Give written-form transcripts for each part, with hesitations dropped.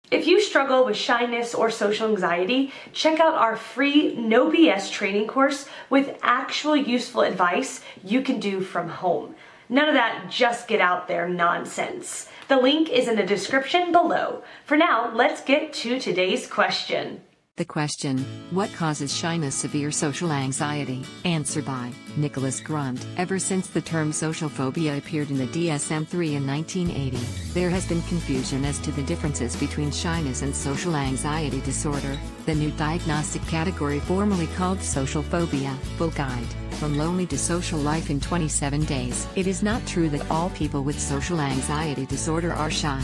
If you struggle with shyness or social anxiety, check out our free No BS training course with actual useful advice you can do from home. None of that just get out there nonsense. The link is in the description below. For now, let's get to today's question. The question, what causes shyness, severe social anxiety? Answer by Nicholas Grunt. Ever since the term social phobia appeared in the DSM-3 in 1980, there has been confusion as to the differences between shyness and social anxiety disorder. The new diagnostic category, formerly called social phobia, Full Guide, From Lonely to Social Life in 27 Days. It is not true that all people with social anxiety disorder are shy.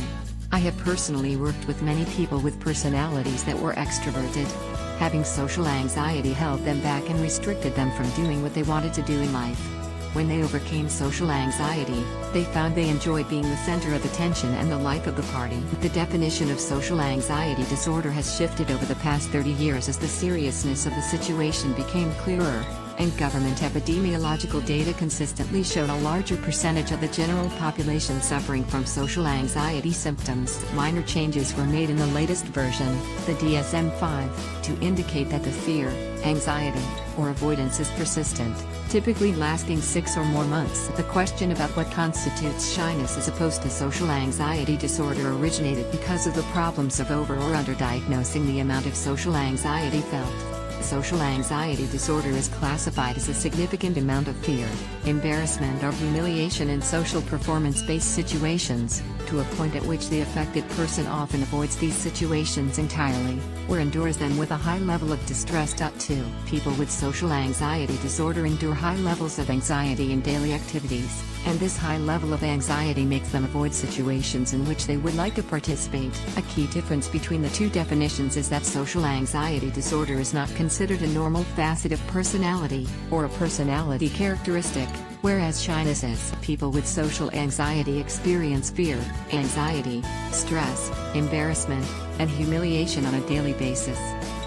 I have personally worked with many people with personalities that were extroverted. Having social anxiety held them back and restricted them from doing what they wanted to do in life. When they overcame social anxiety, they found they enjoyed being the center of attention and the life of the party. The definition of social anxiety disorder has shifted over the past 30 years as the seriousness of the situation became clearer, and government epidemiological data consistently showed a larger percentage of the general population suffering from social anxiety symptoms. Minor changes were made in the latest version, the DSM-5, to indicate that the fear, anxiety, or avoidance is persistent, typically lasting 6 or more months. The question about what constitutes shyness as opposed to social anxiety disorder originated because of the problems of over or underdiagnosing the amount of social anxiety felt. Social anxiety disorder is classified as a significant amount of fear, embarrassment or humiliation in social performance-based situations, to a point at which the affected person often avoids these situations entirely, or endures them with a high level of distress. 2. People with social anxiety disorder endure high levels of anxiety in daily activities, and this high level of anxiety makes them avoid situations in which they would like to participate. A key difference between the two definitions is that social anxiety disorder is not considered a normal facet of personality, or a personality characteristic, whereas shyness is. People with social anxiety experience fear, anxiety, stress, embarrassment, and humiliation on a daily basis.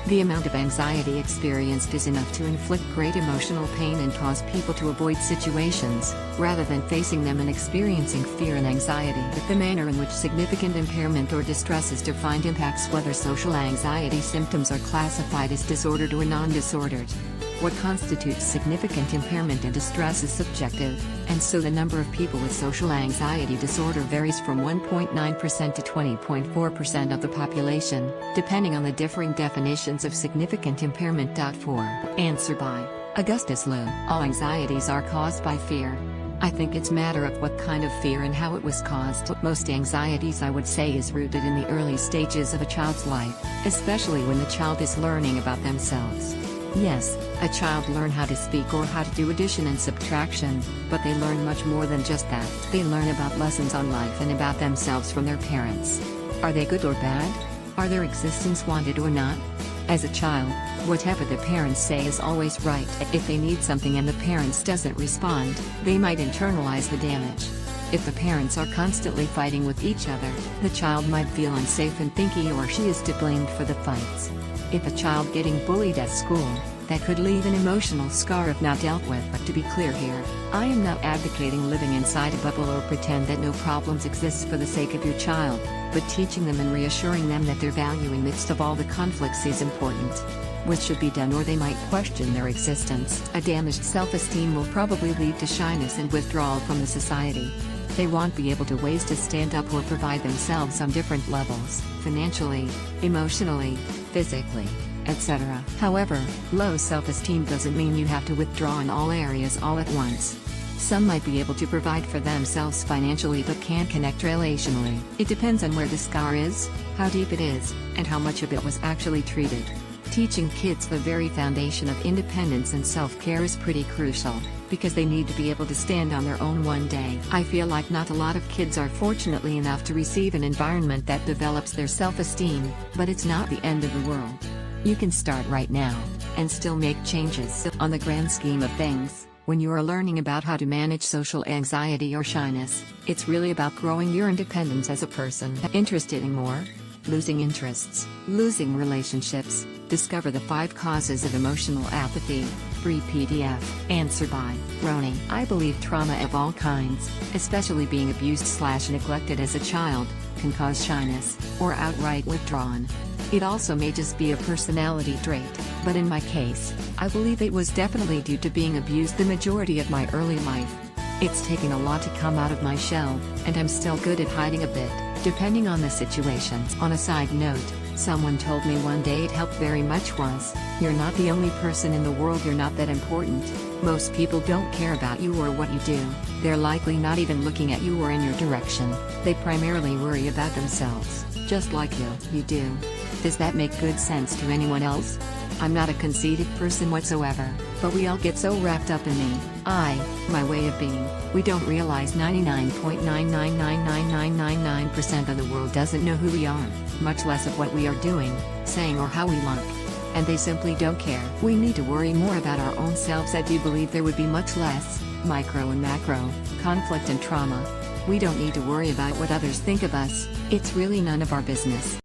The amount of anxiety experienced is enough to inflict great emotional pain and cause people to avoid situations, rather than facing them and experiencing fear and anxiety. The manner in which significant impairment or distress is defined impacts whether social anxiety symptoms are classified as disordered or non-disordered. What constitutes significant impairment and distress is subjective, and so the number of people with social anxiety disorder varies from 1.9% to 20.4% of the population, depending on the differing definitions of significant impairment. 4. Answer by Augustus Liu. All anxieties are caused by fear. I think it's matter of what kind of fear and how it was caused. Most anxieties, I would say, is rooted in the early stages of a child's life, especially when the child is learning about themselves. Yes, a child learns how to speak or how to do addition and subtraction, but they learn much more than just that. They learn about lessons on life and about themselves from their parents. Are they good or bad? Are their existence wanted or not? As a child, whatever the parents say is always right. If they need something and the parents doesn't respond, they might internalize the damage. If the parents are constantly fighting with each other, the child might feel unsafe and think he or she is to blame for the fights. If a child getting bullied at school, that could leave an emotional scar if not dealt with. But to be clear here, I am not advocating living inside a bubble or pretend that no problems exist for the sake of your child, but teaching them and reassuring them that their value in midst of all the conflicts is important. What should be done, or they might question their existence. A damaged self-esteem will probably lead to shyness and withdrawal from the society. They won't be able to ways to stand up or provide themselves on different levels, financially, emotionally, physically, etc. However, low self-esteem doesn't mean you have to withdraw in all areas all at once. Some might be able to provide for themselves financially but can't connect relationally. It depends on where the scar is, how deep it is, and how much of it was actually treated. Teaching kids the very foundation of independence and self-care is pretty crucial, because they need to be able to stand on their own one day. I feel like not a lot of kids are fortunately enough to receive an environment that develops their self-esteem, but it's not the end of the world. You can start right now, and still make changes. On the grand scheme of things, when you are learning about how to manage social anxiety or shyness, it's really about growing your independence as a person. Interested in more? Losing interests, losing relationships, discover the 5 causes of emotional apathy. Free PDF. Answer by Roni. I believe trauma of all kinds, especially being abused/neglected as a child, can cause shyness, or outright withdrawn. It also may just be a personality trait, but in my case, I believe it was definitely due to being abused the majority of my early life. It's taken a lot to come out of my shell, and I'm still good at hiding a bit, depending on the situations. On a side note, someone told me one day it helped very much was, you're not the only person in the world, you're not that important. Most people don't care about you or what you do, they're likely not even looking at you or in your direction, they primarily worry about themselves, just like you do. Does that make good sense to anyone else? I'm not a conceited person whatsoever, but we all get so wrapped up in my way of being, we don't realize 99.9999999% of the world doesn't know who we are, much less of what we are doing, saying or how we look. And they simply don't care. We need to worry more about our own selves. I do believe there would be much less, micro and macro, conflict and trauma. We don't need to worry about what others think of us, it's really none of our business.